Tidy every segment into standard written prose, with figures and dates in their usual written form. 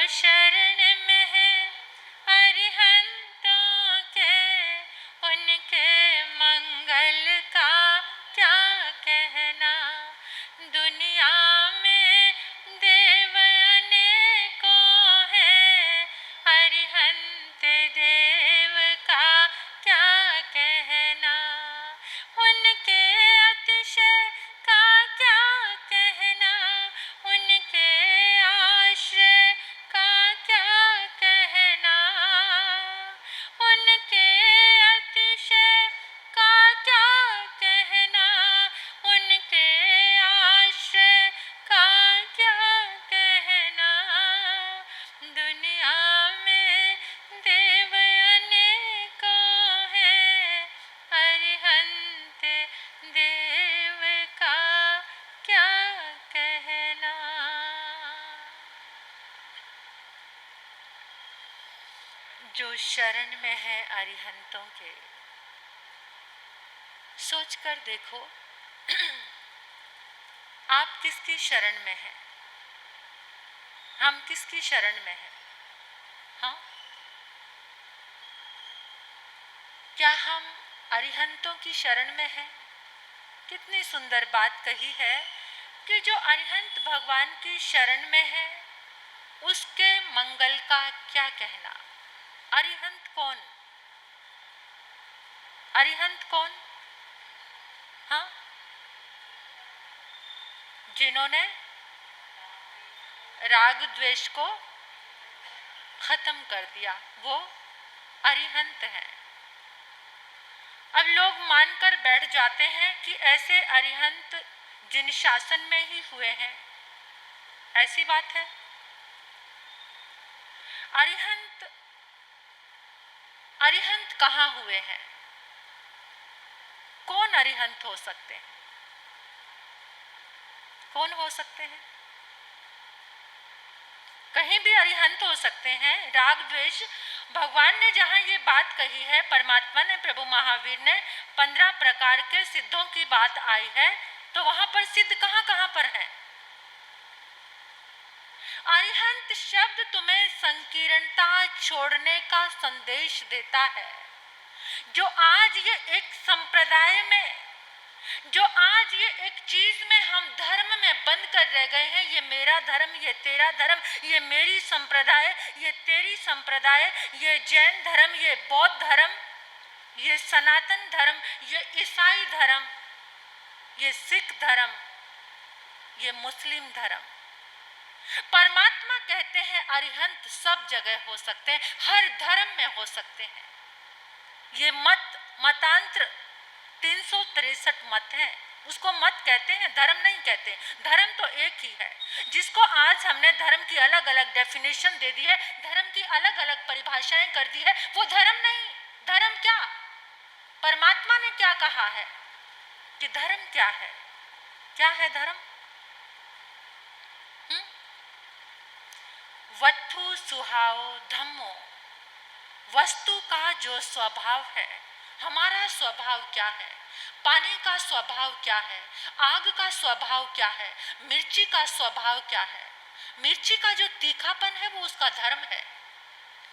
शरण में है अरिहंतों के, उनके मंगल का क्या कहना। दुनिया में देव अनेकों हैं, अरिहंत देव का क्या कहना। उनके अतिशय का क्या कहना, उनके आश्रय का क्या कहना। उनके अतिशय का क्या कहना, उनके आश्रय का क्या कहना। दुनिया में देव अनेकों हैं, अरिहंत देव का क्या कहना। जो शरण में है अरिहंतों के, सोचकर देखो आप किसकी शरण में हैं, हम किसकी शरण में हैं। हाँ, क्या हम अरिहंतों की शरण में हैं। कितनी सुंदर बात कही है कि जो अरिहंत भगवान की शरण में है उसके मंगल का क्या कहना। अरिहंत कौन, अरिहंत कौन। हाँ, जिन्होंने राग द्वेष को खत्म कर दिया, वो अरिहंत हैं। अब लोग मानकर बैठ जाते हैं कि ऐसे अरिहंत जिन शासन में ही हुए हैं। ऐसी बात है। अरिहंत अरिहंत कहाँ हुए हैं, कौन अरिहंत हो सकते हैं, कौन हो सकते हैं। कहीं भी अरिहंत हो सकते हैं। राग द्वेष, भगवान ने जहाँ ये बात कही है, परमात्मा ने, प्रभु महावीर ने 15 प्रकार के सिद्धों की बात आई है, तो वहां पर सिद्ध कहाँ कहाँ पर है। अरिहंत शब्द तुम्हें संकीर्णता छोड़ने का संदेश देता है। जो आज ये एक संप्रदाय में, जो आज ये एक चीज में हम धर्म में बंद कर रह गए हैं, ये मेरा धर्म, ये तेरा धर्म, ये मेरी संप्रदाय, ये तेरी संप्रदाय, ये जैन धर्म, ये बौद्ध धर्म, ये सनातन धर्म, ये ईसाई धर्म, ये सिख धर्म, ये मुस्लिम धर्म। परमात्मा कहते हैं अरिहंत सब जगह हो सकते हैं, हर धर्म में हो सकते हैं। ये मतांतर 363 मत हैं, उसको मत कहते हैं, धर्म नहीं कहते। धर्म तो एक ही है। जिसको आज हमने धर्म की अलग अलग डेफिनेशन दे दी है, धर्म की अलग अलग परिभाषाएं कर दी है, वो धर्म नहीं। धर्म क्या, परमात्मा ने क्या कहा है कि धर्म क्या है, क्या है धर्म। वत्थु सुहाओ धम्मो, वस्तु का जो स्वभाव है, हमारा स्वभाव क्या है, पानी का स्वभाव क्या है, आग का स्वभाव क्या है, मिर्ची का स्वभाव क्या है। मिर्ची का जो तीखापन है वो उसका धर्म है,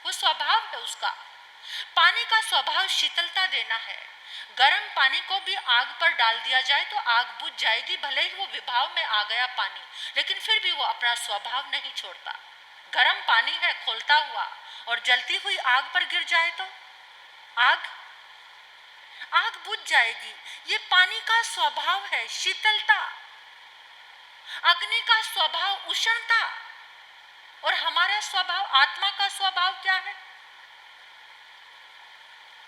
वो स्वभाव है उसका। पानी का स्वभाव शीतलता देना है। गर्म पानी को भी आग पर डाल दिया जाए तो आग बुझ जाएगी, भले ही वो विभाव में आ गया पानी, लेकिन फिर भी वो अपना स्वभाव नहीं छोड़ता। गर्म पानी है खोलता हुआ, और जलती हुई आग पर गिर जाए तो आग बुझ जाएगी। ये पानी का स्वभाव है शीतलता, अग्नि का स्वभाव उष्णता, और हमारा स्वभाव, आत्मा का स्वभाव क्या है।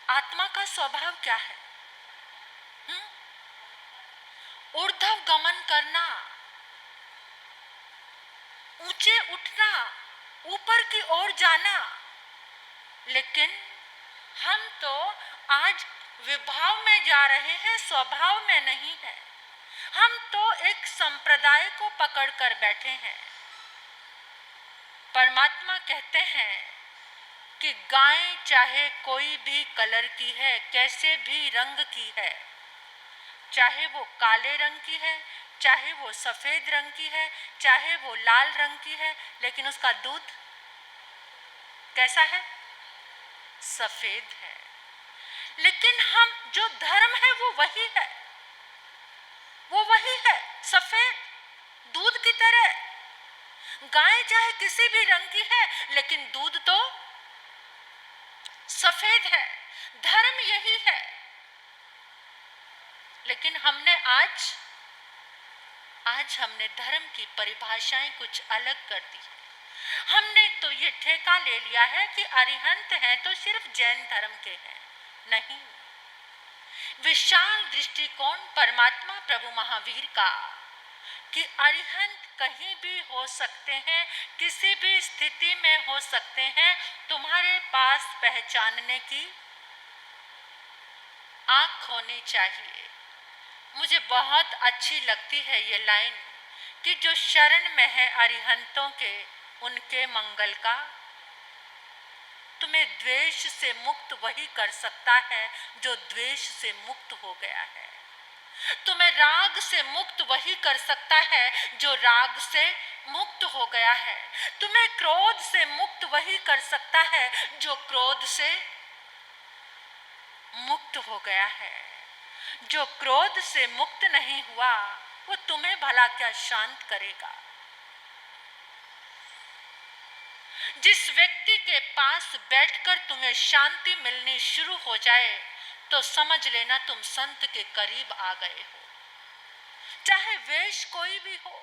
आत्मा का स्वभाव क्या है, ऊर्ध्व गमन करना, ऊंचे उठना, ऊपर की ओर जाना। लेकिन हम तो आज विभाव में जा रहे हैं, स्वभाव में नहीं है। हम तो एक संप्रदाय को पकड़ कर बैठे हैं। परमात्मा कहते हैं कि गाय चाहे कोई भी कलर की है, कैसे भी रंग की है, चाहे वो काले रंग की है, चाहे वो सफेद रंग की है, चाहे वो लाल रंग की है, लेकिन उसका दूध कैसा है? सफेद है। लेकिन हम जो धर्म है वो वही है, वो वही है, सफेद दूध की तरह। गाय चाहे किसी भी रंग की है लेकिन दूध तो सफेद है। धर्म यही है। लेकिन हमने आज हमने धर्म की परिभाषाएं कुछ अलग कर दी। हमने तो ये ठेका ले लिया है कि अरिहंत हैं तो सिर्फ जैन धर्म के हैं। नहीं, विशाल दृष्टिकोण परमात्मा प्रभु महावीर का कि अरिहंत कहीं भी हो सकते हैं, किसी भी स्थिति में हो सकते हैं। तुम्हारे पास पहचानने की आँख होनी चाहिए। मुझे बहुत अच्छी लगती है ये लाइन कि जो शरण में है अरिहंतों के, उनके मंगल का। तुम्हें द्वेष से मुक्त वही कर सकता है जो द्वेष से मुक्त हो गया है। तुम्हें राग से मुक्त वही कर सकता है जो राग से मुक्त हो गया है। तुम्हें क्रोध से मुक्त वही कर सकता है जो क्रोध से मुक्त हो गया है। जो क्रोध से मुक्त नहीं हुआ वो तुम्हें भला क्या शांत करेगा। जिस व्यक्ति के पास बैठकर तुम्हें शांति मिलनी शुरू हो जाए तो समझ लेना तुम संत के करीब आ गए हो। चाहे वेश कोई भी हो,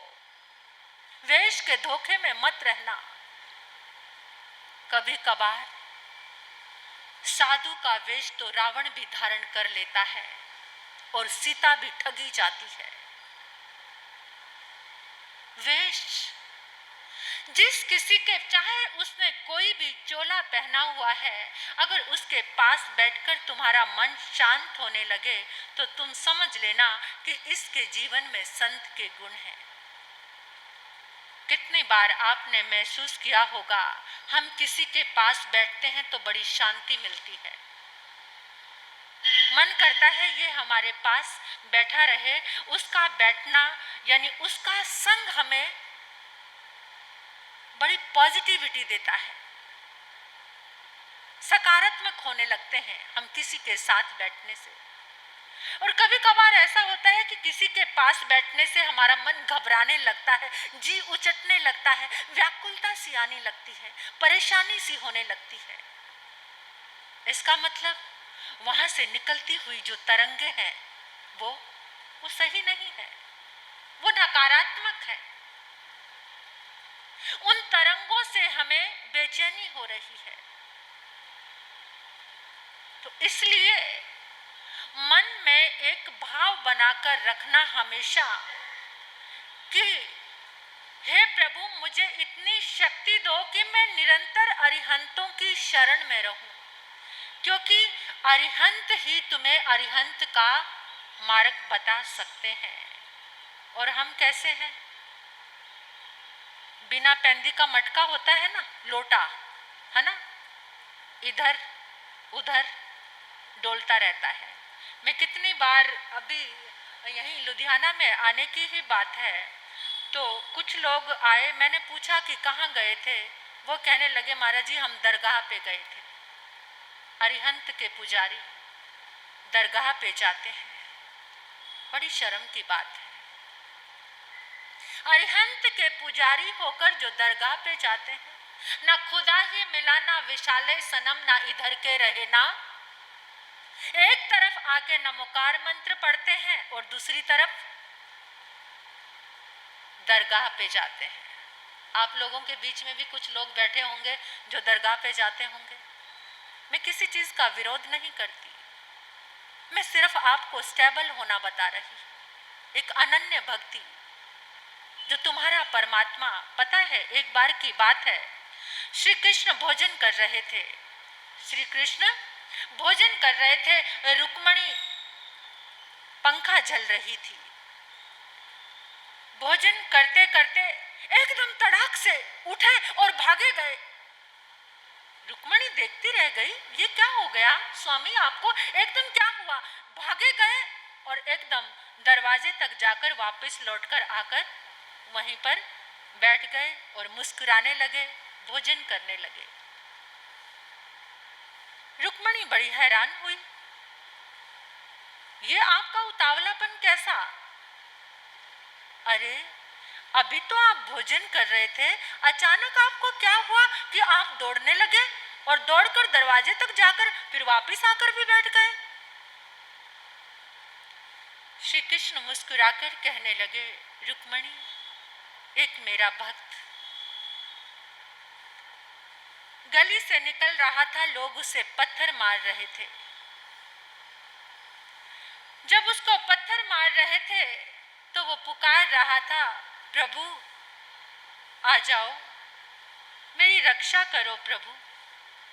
वेश के धोखे में मत रहना। कभी कभार साधु का वेश तो रावण भी धारण कर लेता है और सीता भी ठगी जाती है। वेश जिस किसी के, चाहे उसने कोई भी चोला पहना हुआ है, अगर उसके पास बैठकर तुम्हारा मन शांत होने लगे तो तुम समझ लेना कि इसके जीवन में संत के गुण हैं। कितनी बार आपने महसूस किया होगा, हम किसी के पास बैठते हैं तो बड़ी शांति मिलती है। मन करता है ये हमारे पास बैठा रहे। उसका बैठना यानी उसका संग हमें बड़ी पॉजिटिविटी देता है। सकारात्मक होने लगते हैं हम किसी के साथ बैठने से। और कभी कभार ऐसा होता है कि किसी के पास बैठने से हमारा मन घबराने लगता है, जी उचटने लगता है, व्याकुलता सी आने लगती है, परेशानी सी होने लगती है। इसका मतलब वहां से निकलती हुई जो तरंगे हैं वो सही नहीं है, वो नकारात्मक है। उन तरंगों से हमें बेचैनी हो रही है। तो इसलिए मन में एक भाव बनाकर रखना हमेशा कि हे प्रभु, मुझे इतनी शक्ति दो कि मैं निरंतर अरिहंतों की शरण में रहूं, क्योंकि अरिहंत ही तुम्हें अरिहंत का मार्ग बता सकते हैं। और हम कैसे हैं? बिना पेंदी का मटका होता है ना, लोटा, है ना, इधर उधर डोलता रहता है। मैं कितनी बार, अभी यहीं लुधियाना में आने की ही बात है, तो कुछ लोग आए, मैंने पूछा कि कहाँ गए थे। वो कहने लगे महाराज जी हम दरगाह पे गए थे। अरिहंत के पुजारी दरगाह पे जाते हैं, बड़ी शर्म की बात है। अरिहंत के पुजारी होकर जो दरगाह पे जाते हैं, ना खुदा ही मिला, ना विशाले सनम, ना इधर के रहे ना। एक तरफ आके नमोकार मंत्र पढ़ते हैं और दूसरी तरफ दरगाह पे जाते हैं। आप लोगों के बीच में भी कुछ लोग बैठे होंगे जो दरगाह पे जाते होंगे। मैं किसी चीज का विरोध नहीं करती, मैं सिर्फ आपको स्टेबल होना बता रही। एक अनन्य भक्ति जो तुम्हारा परमात्मा, पता है एक बार की बात है, श्री कृष्ण भोजन कर रहे थे। श्री कृष्ण भोजन कर रहे थे, रुक्मणी पंखा झल रही थी। भोजन करते करते एकदम तड़ाक से उठे और भागे गए। रुक्मणी देखती रह गई, ये क्या हो गया स्वामी, आपको एकदम क्या हुआ? भागे गए और एकदम दरवाजे तक जाकर वापस लौटकर आकर वहीं पर बैठ गए और मुस्कुराने लगे, भोजन करने लगे। रुक्मणी बड़ी हैरान हुई, ये आपका उतावलापन कैसा? अरे अभी तो आप भोजन कर रहे थे, अचानक आपको क्या हुआ कि आप दौड़ने लगे और दौड़कर दरवाजे तक जाकर फिर वापस आकर भी बैठ गए? श्री कृष्ण मुस्कुराकर कहने लगे, रुक्मणी, एक मेरा भक्त गली से निकल रहा था, लोग उसे पत्थर मार रहे थे। जब उसको पत्थर मार रहे थे तो वो पुकार रहा था, प्रभु आ जाओ, मेरी रक्षा करो प्रभु,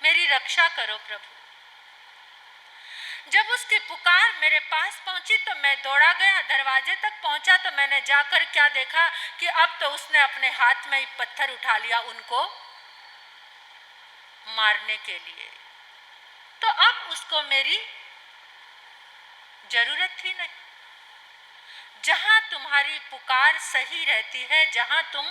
मेरी रक्षा करो प्रभु। जब उसकी पुकार मेरे पास पहुंची तो मैं दौड़ा गया, दरवाजे तक पहुंचा तो मैंने जाकर क्या देखा कि अब तो उसने अपने हाथ में ही पत्थर उठा लिया उनको मारने के लिए। तो अब उसको मेरी जरूरत ही नहीं। जहां तुम्हारी पुकार सही रहती है, जहां तुम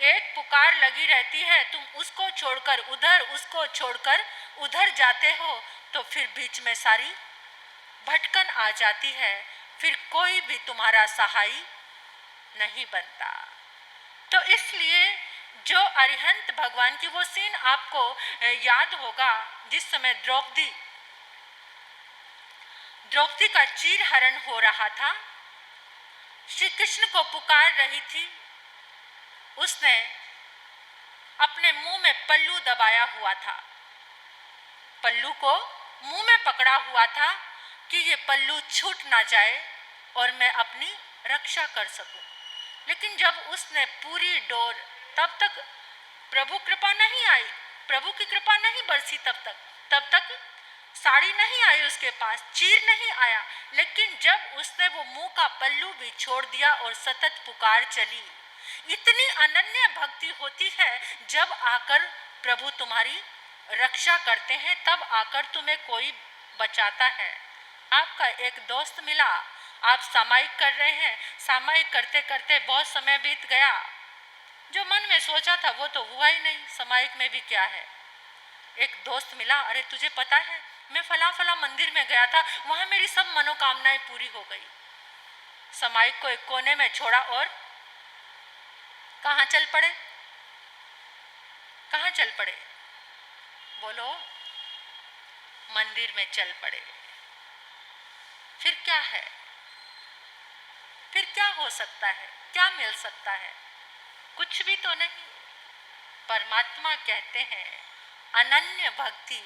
एक पुकार लगी रहती है, तुम उसको छोड़कर उधर, उसको छोड़कर उधर जाते हो तो फिर बीच में सारी भटकन आ जाती है, फिर कोई भी तुम्हारा सहाय नहीं बनता। तो इसलिए जो अरिहंत भगवान की वो सीन आपको याद होगा, जिस समय द्रौपदी का चीर हरण हो रहा था, श्री कृष्ण को पुकार रही थी, उसने अपने मुंह में पल्लू दबाया हुआ था, पल्लू को मुंह में पकड़ा हुआ था कि ये पल्लू छूट ना जाए और मैं अपनी रक्षा कर सकूं। लेकिन जब उसने पूरी डोर, तब तक प्रभु कृपा नहीं आई, प्रभु की कृपा नहीं बरसी, तब तक साड़ी नहीं आई उसके पास, चीर नहीं आया। लेकिन जब उसने वो मुंह का पल्लू भी छोड़ दिया और सतत पुकार चली, इतनी अनन्य भक्ति होती है जब आकर प्रभु तुम्हारी रक्षा करते हैं, तब आकर तुम्हें कोई बचाता है। आपका एक दोस्त मिला, आप सामायिक कर रहे हैं, सामायिक करते करते बहुत समय बीत गया, जो मन में सोचा था वो तो हुआ ही नहीं, सामायिक में भी क्या है। एक दोस्त मिला, अरे तुझे पता है मैं फला फला मंदिर में गया था, वहां मेरी सब मनोकामनाएं पूरी हो गई। सामायिक को एक कोने में छोड़ा और कहाँ चल पड़े, कहाँ चल पड़े, बोलो, मंदिर में चल पड़े। फिर क्या है, फिर क्या हो सकता है, क्या मिल सकता है? कुछ भी तो नहीं। परमात्मा कहते हैं अनन्य भक्ति,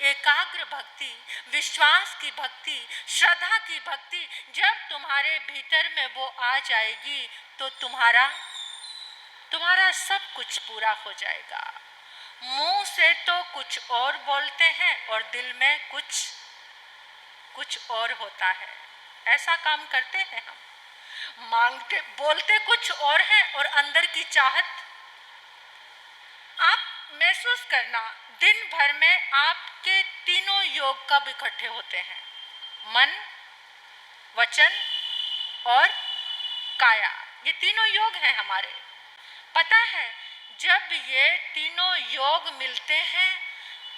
एकाग्र भक्ति, विश्वास की भक्ति, श्रद्धा की भक्ति जब तुम्हारे भीतर में वो आ जाएगी तो तुम्हारा सब कुछ पूरा हो जाएगा। मुंह से तो कुछ और बोलते हैं और दिल में कुछ और होता है। ऐसा काम करते हैं हम, मांगते बोलते कुछ और है और अंदर की चाहत। आप महसूस करना, दिन भर में आपके तीनों योग कब इकट्ठे होते हैं? मन, वचन और काया, ये तीनों योग हैं हमारे। पता है जब ये तीनों योग मिलते हैं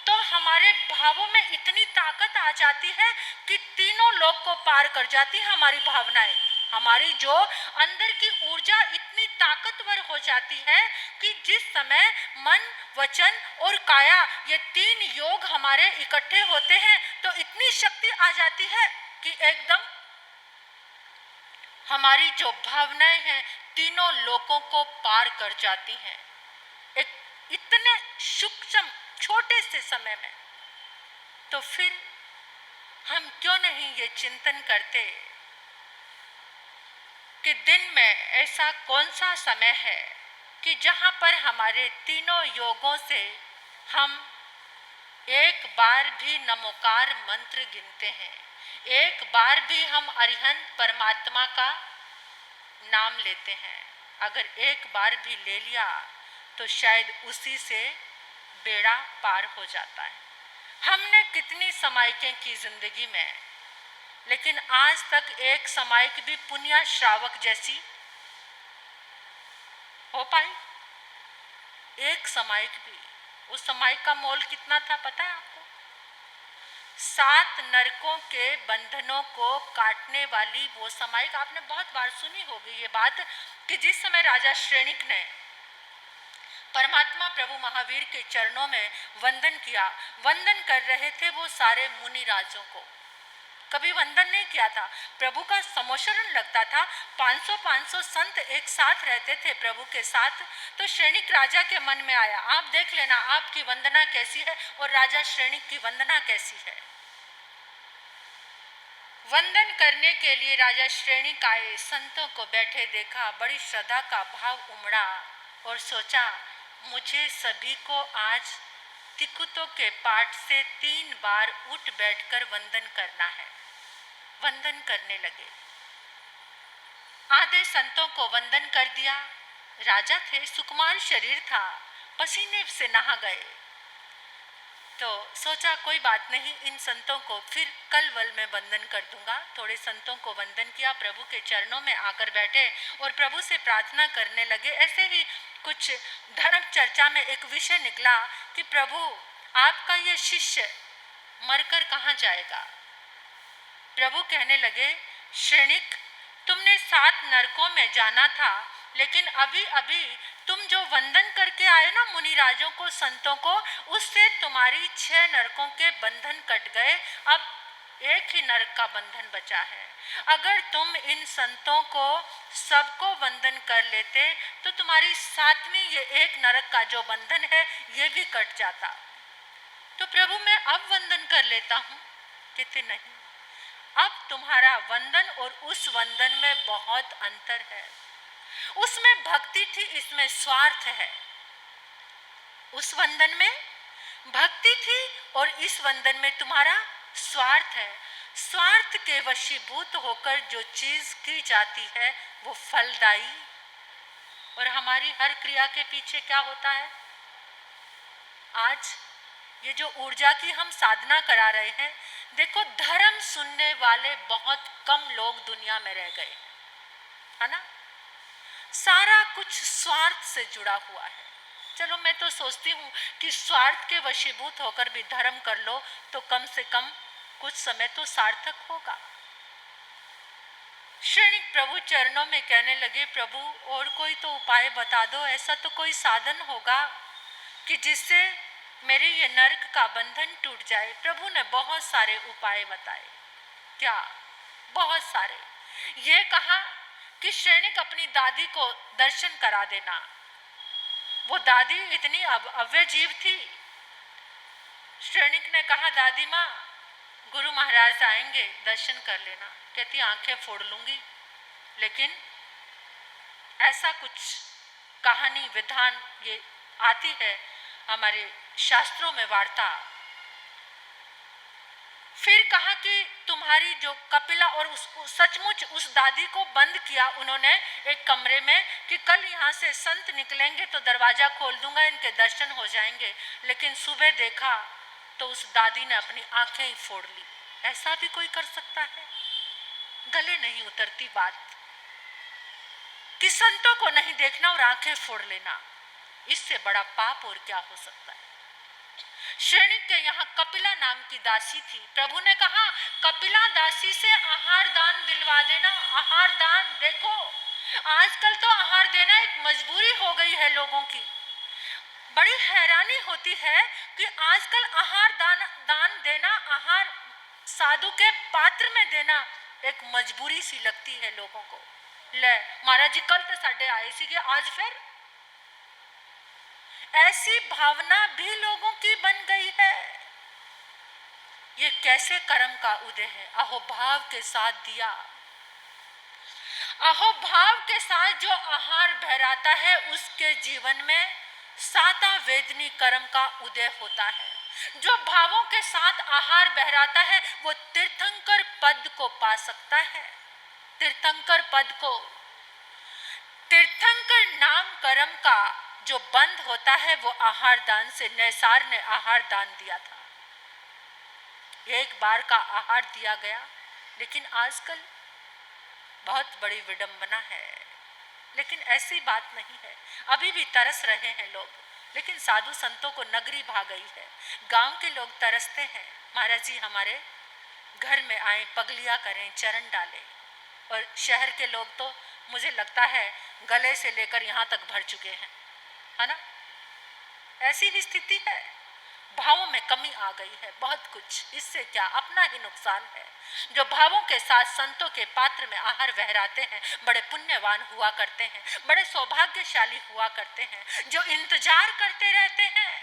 तो हमारे भावों में इतनी ताकत आ जाती है कि तीनों लोग को पार कर जाती है हमारी भावनाएं। हमारी जो अंदर की ऊर्जा इतनी ताकतवर हो जाती है कि जिस समय मन, वचन और काया, ये तीन योग हमारे इकट्ठे होते हैं तो इतनी शक्ति आ जाती है कि एकदम हमारी जो भावनाएं हैं तीनों लोगों को पार कर जाती हैं, एक इतने सूक्ष्म छोटे से समय में। तो फिर हम क्यों नहीं ये चिंतन करते कि दिन में ऐसा कौन सा समय है कि जहां पर हमारे तीनों योगों से हम एक बार भी नमोकार मंत्र गिनते हैं, एक बार भी हम अरिहंत परमात्मा का नाम लेते हैं। अगर एक बार भी ले लिया तो शायद उसी से बेड़ा पार हो जाता है। हमने कितनी समायिकें की जिंदगी में, लेकिन आज तक एक समायिक भी पुण्य श्रावक जैसी हो पाई? एक समायिक भी। उस समायिक का मोल कितना था पता है आपको? 7 नरकों के बंधनों को काटने वाली वो समायिका। आपने बहुत बार सुनी होगी ये बात कि जिस समय राजा श्रेणिक ने परमात्मा प्रभु महावीर के चरणों में वंदन किया, वंदन कर रहे थे वो सारे मुनि राजों को, कभी वंदन नहीं किया था। प्रभु का समोशरण लगता था, 500 संत एक साथ रहते थे प्रभु के साथ। तो श्रेणिक राजा के मन में आया, आप देख लेना आपकी वंदना कैसी है और राजा श्रेणिक की वंदना कैसी है। वंदन करने के लिए राजा श्रेणिक आए, संतों को बैठे देखा, बड़ी श्रद्धा का भाव उमड़ा और सोचा मुझे सभी को आज तिकुतों के पाठ से 3 बार उठ बैठकर वंदन करना है। वंदन करने लगे, आधे संतों को वंदन कर दिया। राजा थे, सुकुमार शरीर था, पसीने से नहा गए। तो सोचा कोई बात नहीं, इन संतों को फिर कल वल में वंदन कर दूंगा। थोड़े संतों को वंदन किया, प्रभु के चरणों में आकर बैठे और प्रभु से प्रार्थना करने लगे। ऐसे ही कुछ धर्म चर्चा में एक विषय निकला कि प्रभु आपका ये शिष्य मरकर कहाँ जाएगा। प्रभु कहने लगे, श्रेणिक तुमने 7 नरकों में जाना था, लेकिन अभी अभी तुम जो वंदन करके आए ना मुनि राजों को, संतों को, उससे तुम्हारी 6 नरकों के बंधन कट गए। अब एक ही नरक का बंधन बचा है। अगर तुम इन संतों को सबको वंदन कर लेते तो तुम्हारी 7वीं ये एक नरक का जो बंधन है ये भी कट जाता। तो प्रभु मैं अब वंदन कर लेता हूँ। कहते नहीं, अब तुम्हारा वंदन और उस वंदन में बहुत अंतर है। उसमें भक्ति थी, इसमें स्वार्थ है। उस वंदन में भक्ति थी और इस वंदन में तुम्हारा स्वार्थ है। स्वार्थ के वशीभूत होकर जो चीज की जाती है वो फलदायी, और हमारी हर क्रिया के पीछे क्या होता है। आज ये जो ऊर्जा की हम साधना करा रहे हैं, देखो धर्म सुनने वाले बहुत कम लोग दुनिया में रह गए, है ना। सारा कुछ स्वार्थ से जुड़ा हुआ है। चलो मैं तो सोचती हूँ कि स्वार्थ के वशीभूत होकर भी धर्म कर लो तो कम से कम कुछ समय तो सार्थक होगा। श्रेणिक प्रभु चरणों में कहने लगे, प्रभु और कोई तो उपाय बता दो, ऐसा तो कोई साधन होगा कि जिससे मेरे ये नरक का बंधन टूट जाए। प्रभु ने बहुत सारे उपाय बताए। क्या? बहुत सारे। ये कहा कि श्रेणिक अपनी दादी को दर्शन करा देना। वो दादी इतनी अव्यय जीव थी। श्रेणिक ने कहा, दादी माँ गुरु महाराज आएंगे, दर्शन कर लेना। कहती आंखें फोड़ लूंगी, लेकिन ऐसा कुछ कहानी विधान ये आती है हमारे शास्त्रों में वार्ता। फिर कहा कि तुम्हारी जो कपिला, और सचमुच उस दादी को बंद किया उन्होंने एक कमरे में कि कल यहाँ से संत निकलेंगे तो दरवाजा खोल दूंगा, इनके दर्शन हो जाएंगे। लेकिन सुबह देखा तो उस दादी ने अपनी आंखें ही फोड़ ली। ऐसा भी कोई कर सकता है? गले नहीं उतरती बात कि संतों को नहीं देखना और आंखें फोड़ लेना। इससे बड़ा पाप और क्या हो सकता है। श्रेणिक के यहाँ कपिला नाम की दासी थी। प्रभु ने कहा, कपिला दासी से आहार दान दिलवा देना। आहार दान, देखो आजकल तो आहार देना एक मजबूरी हो गई है लोगों की। बड़ी हैरानी होती है कि आजकल आहार दान देना, आहार साधु के पात्र में देना एक मजबूरी सी लगती है लोगों को। ले महाराज जी कल तो साढ़े आए सीगे, आज फिर ऐसी भावना भी लोगों की बन गई है। ये कैसे कर्म का उदय है। अहोभाव के साथ दिया, अहोभाव के साथ जो आहार बहराता है उसके जीवन में साता वेदनी कर्म का उदय होता है। जो भावों के साथ आहार बहराता है वो तीर्थंकर पद को पा सकता है। तीर्थंकर पद को, तीर्थंकर नाम कर्म का जो बंद होता है वो आहार दान से। नैसार ने आहार दान दिया था, एक बार का आहार दिया गया। लेकिन आजकल बहुत बड़ी विडंबना है। लेकिन ऐसी बात नहीं है, अभी भी तरस रहे हैं लोग। लेकिन साधु संतों को नगरी भा गई है, गांव के लोग तरसते हैं। महाराज जी हमारे घर में आए, पगलियां करें, चरण डालें, और शहर के लोग तो मुझे लगता है गले से लेकर यहाँ तक भर चुके हैं, है ना। ऐसी ही स्थिति है, भावों में कमी आ गई है बहुत कुछ। इससे क्या, अपना ही नुकसान है। जो भावों के साथ संतों के पात्र में आहार बहराते हैं बड़े पुण्यवान हुआ करते हैं, बड़े सौभाग्यशाली हुआ करते हैं। जो इंतजार करते रहते हैं,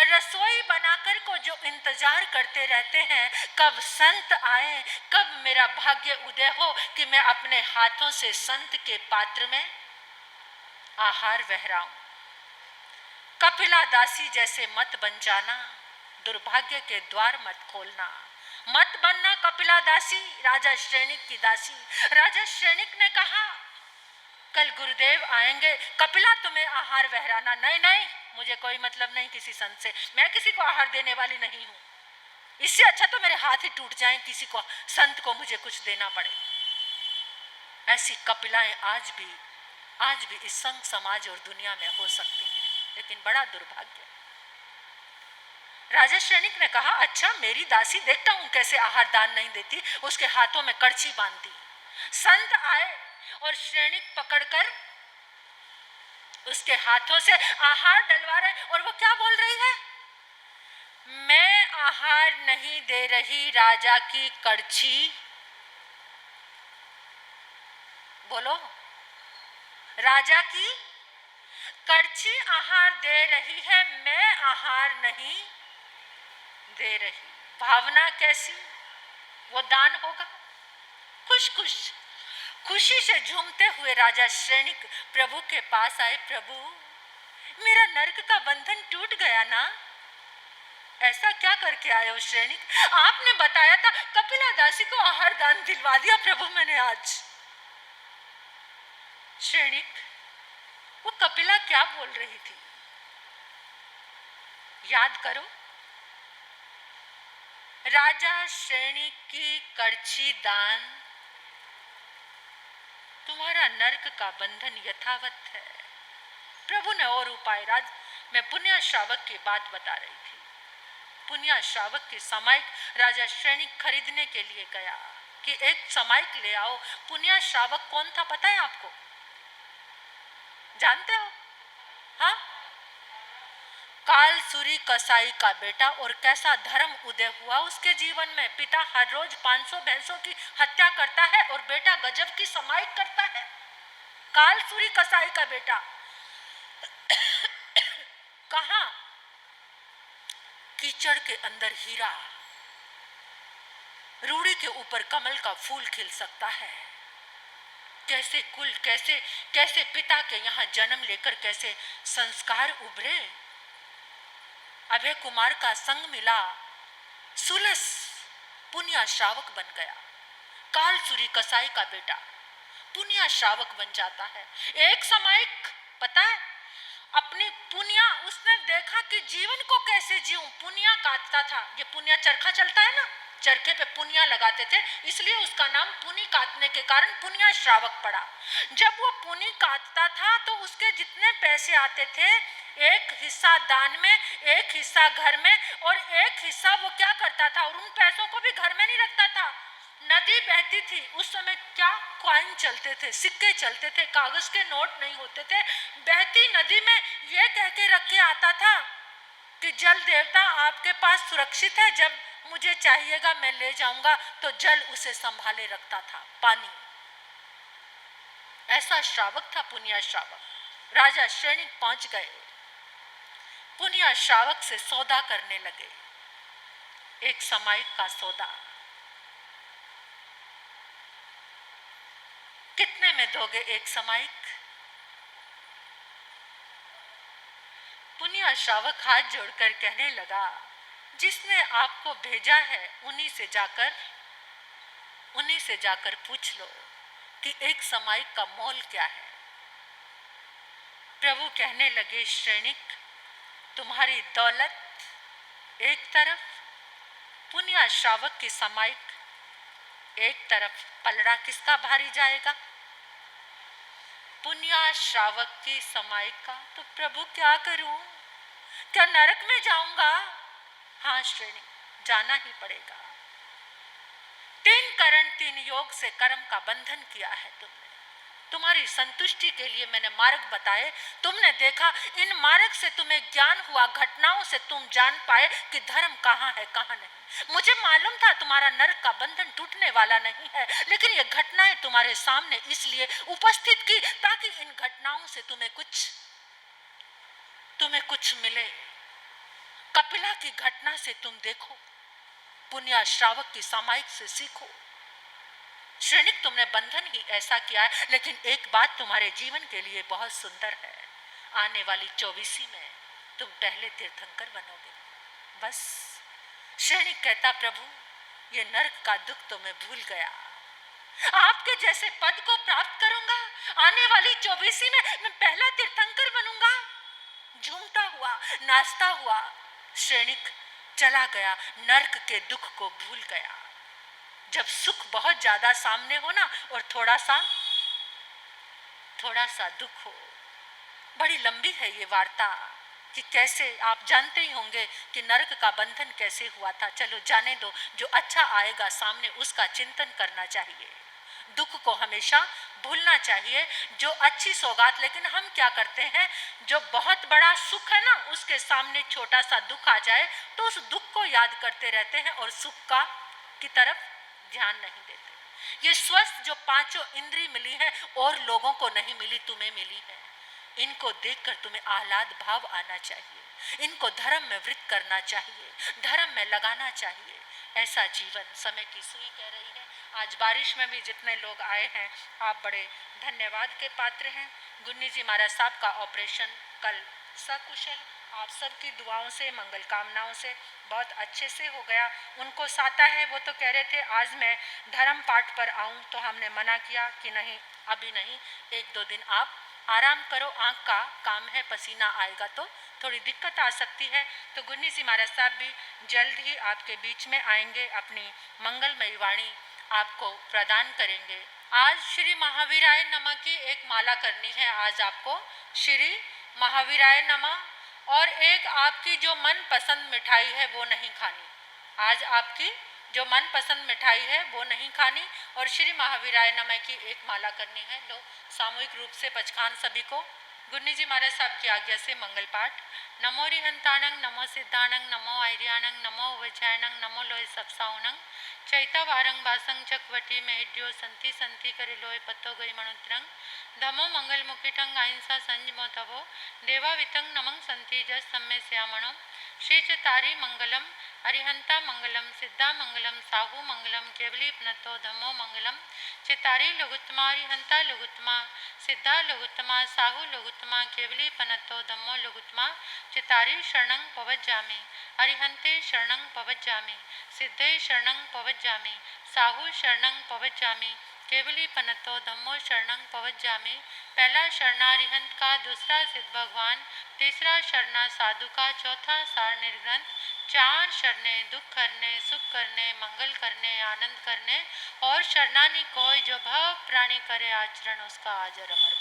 रसोई बनाकर को जो इंतजार करते रहते हैं कब संत आए, कब मेरा भाग्य उदय हो कि मैं अपने हाथों से संत के पात्र में आहार बहराऊं। कपिला दासी जैसे मत बन जाना, दुर्भाग्य के द्वार मत खोलना। मत बनना कपिला दासी, राजा श्रेणिक की दासी। राजा श्रेणिक ने कहा कल गुरुदेव आएंगे, कपिला तुम्हें आहार बहराना। नहीं नहीं, मुझे कोई मतलब नहीं किसी संत से, मैं किसी को आहार देने वाली नहीं हूं। इससे अच्छा तो मेरे हाथ ही टूट जाएं, किसी को संत को मुझे कुछ देना पड़े। ऐसी कपिलाएं आज भी इस संघ समाज और दुनिया में हो सकती हैं, लेकिन बड़ा दुर्भाग्य। राजा श्रेणिक ने कहा अच्छा मेरी दासी, देखता हूं कैसे आहार दान नहीं देती। उसके हाथों में कड़छी बांध दी। संत आए और श्रेणिक पकड़कर उसके हाथों से आहार डलवा रहे, और वो क्या बोल रही है, मैं आहार नहीं दे रही, राजा की कड़छी। बोलो, राजा की कड़छी आहार दे रही है, मैं आहार नहीं दे रही। भावना कैसी, वो दान होगा। खुशी से झूमते हुए राजा श्रेणिक प्रभु के पास आए। प्रभु, मेरा नरक का बंधन टूट गया ना। ऐसा क्या करके आए हो श्रेणिक? आपने बताया था कपिला दासी को आहार दान दिलवा दिया प्रभु मैंने आज। श्रेणिक, वो कपिला क्या बोल रही थी, याद करो। राजा श्रेणिक की कड़छी दान, तुम्हारा नरक का बंधन यथावत है। प्रभु ने और उपाय, मैं पुण्य श्रावक की बात बता रही थी। पुण्य श्रावक की सामायिक राजा श्रेणिक खरीदने के लिए गया कि एक सामायिक ले आओ। पुण्य श्रावक कौन था पता है आपको? जानते हो? हाँ, कालसूरी कसाई का बेटा। और कैसा धर्म उदय हुआ उसके जीवन में। पिता हर रोज 500 भैंसों की हत्या करता है और बेटा गजब की समाइक करता है। कालसूरी कसाई का बेटा कहां? कीचड़ के अंदर हीरा, रूड़ी के ऊपर कमल का फूल खिल सकता है। कैसे कुल, कैसे पिता के यहाँ जन्म लेकर कैसे संस्कार उभरे। अभय कुमार का संग मिला, सुलस पुण्य श्रावक बन गया। कालसूरी कसाई का बेटा पुण्य श्रावक बन जाता है। एक समाइक, पता है, अपनी पुण्य उसने देखा कि जीवन को कैसे जीऊं। पुण्य काटता था, ये पुण्य चरखा चलता है ना, चरखे पे पुनिया लगाते थे, इसलिए उसका नाम पुनी काटने के कारण पुण्य श्रावक पड़ा। जब वो पुनी काटता था तो उसके जितने पैसे आते थे, एक हिस्सा दान में, एक हिस्सा घर में, और एक हिस्सा वो क्या करता था, और उन पैसों को भी घर में नहीं रखता था। नदी बहती थी, उस समय क्या कॉइन चलते थे, सिक्के चलते थे, कागज के नोट नहीं होते थे। बहती नदी में ये कह के रख के आता था कि जल देवता आपके पास सुरक्षित है, जब मुझे चाहिएगा मैं ले जाऊंगा। तो जल उसे संभाले रखता था, पानी। ऐसा श्रावक था पुण्य श्रावक। राजा श्रेणिक पहुंच गए, पुण्य श्रावक से सौदा करने लगे। एक समाइक का सौदा, कितने में दोगे एक समाइक? पुण्य श्रावक हाथ जोड़कर कहने लगा, जिसने आपको भेजा है उन्हीं से जाकर पूछ लो कि एक समाइक का मोल क्या है। प्रभु कहने लगे, श्रेणिक, तुम्हारी दौलत एक तरफ, पुण्य श्रावक की समाइक एक तरफ, पलड़ा किसका भारी जाएगा? पुण्य श्रावक की समाइक का। तो प्रभु क्या करूं, क्या नरक में जाऊंगा? हाँ श्रेणी, जाना ही पड़ेगा। 3 करण 3 योग से कर्म का बंधन किया है तुमने। तुम्हारी संतुष्टि के लिए मैंने मार्ग बताए, तुमने देखा, इन मार्ग से तुम्हें ज्ञान हुआ, घटनाओं से तुम जान पाए कि धर्म कहाँ है कहाँ नहीं। मुझे मालूम था तुम्हारा नरक का बंधन टूटने वाला नहीं है, लेकिन ये घटनाएं तुम्हारे सामने इसलिए उपस्थित की ताकि इन घटनाओं से तुम्हें कुछ मिले। कपिला की घटना से तुम देखो, पुण्य श्रावक की सामायिक से सीखो। श्रेणिक तुमने बंधन ही ऐसा किया है, लेकिन एक बात तुम्हारे जीवन के लिए बहुत सुंदर है, आने वाली 24वीं में तुम पहले तीर्थंकर बनोगे। बस श्रेणिक कहता, प्रभु ये नरक का दुख तो मैं भूल गया, आपके जैसे पद को प्राप्त करूंगा, आने वाली 24वीं में मैं पहला तीर्थंकर बनूंगा। झूमता हुआ, नाचता हुआ श्रेणिक चला गया, नरक के दुख को भूल गया। जब सुख बहुत ज्यादा सामने हो ना, और थोड़ा सा दुख हो। बड़ी लंबी है ये वार्ता कि कैसे, आप जानते ही होंगे कि नरक का बंधन कैसे हुआ था। चलो जाने दो, जो अच्छा आएगा सामने उसका चिंतन करना चाहिए, दुख को हमेशा भूलना चाहिए। जो अच्छी सौगात, लेकिन हम क्या करते हैं, जो बहुत बड़ा सुख है ना, उसके सामने छोटा सा दुख आ जाए तो उस दुख को याद करते रहते हैं और सुख की तरफ ध्यान नहीं देते। ये स्वस्थ जो 5 इंद्री मिली है और लोगों को नहीं मिली, तुम्हें मिली है। इनको देखकर तुम्हें आह्लाद भाव आना चाहिए, इनको धर्म में वृत्त करना चाहिए, धर्म में लगाना चाहिए। ऐसा जीवन समय की सुई कह रही है। आज बारिश में भी जितने लोग आए हैं, आप बड़े धन्यवाद के पात्र हैं। गुन्नी जी महाराज साहब का ऑपरेशन कल सकुशल, आप सबकी दुआओं से, मंगल कामनाओं से बहुत अच्छे से हो गया। उनको साता है, वो तो कह रहे थे आज मैं धर्म पाठ पर आऊं, तो हमने मना किया कि नहीं, अभी नहीं, 1-2 दिन आप आराम करो, आँख का काम है, पसीना आएगा तो थोड़ी दिक्कत आ सकती है। तो गुन्नी जी महाराज साहब भी जल्द ही आपके बीच में आएंगे, अपनी मंगलमयी वाणी आपको प्रदान करेंगे। आज श्री महावीराय नमः की एक माला करनी है आज आपको, श्री महावीराय नमः। और एक आपकी जो मन पसंद मिठाई है वो नहीं खानी, आज आपकी जो मन पसंद मिठाई है वो नहीं खानी, और श्री महावीराय नमः की एक माला करनी है। लो सामूहिक रूप से पचखान सभी को। गुन्नी जी महाराज साहब की आज्ञा से मंगल पाठ। नमो रिहंताणं, नमो सिद्धाणं, नमो आर्याणं, नमो उवजयाणं, नमो लोय सप्साउणं, चैता वारंग बासंग चकवटी में हिड्यो संति संति करे लोय पत्तो गई मनुत्रंग, धमो मंगल मुकिटंग अहिंसा संज मोतवो, देवा वितंग नमंग संति जस सम्मे श्यामणो, श्री चतारी मंगलम, अरिहंता मंगलम, सिद्धा मंगलम, साहू मंगलम, केवली पनतो धमो मंगलम, चितारी लघुत्तमा, अरिहंता लघुत्तमा, सिद्धा लघुत्तमा, साहू लघुत्तमा, केवली पनतो धम्मो लघुत्तमा, चितारी शरणं पवज्जामि, अरिहंते शरणं पवज्जामि, सिद्धे शरणं पवज्जामि, साहू शरणं पवज्जामि, केवली पनतो धम्मो शरणं पवज्जामि। पहला शरणा अरिहंत का, दूसरा सिद्ध भगवान, तीसरा शरणा साधु का, चौथा सार निर्ग्रंथ, 4 शरणे दुख करने, सुख करने, मंगल करने, आनंद करने, और शरणानी कोई जो भव प्राणी करे आचरण, उसका आजर अमर।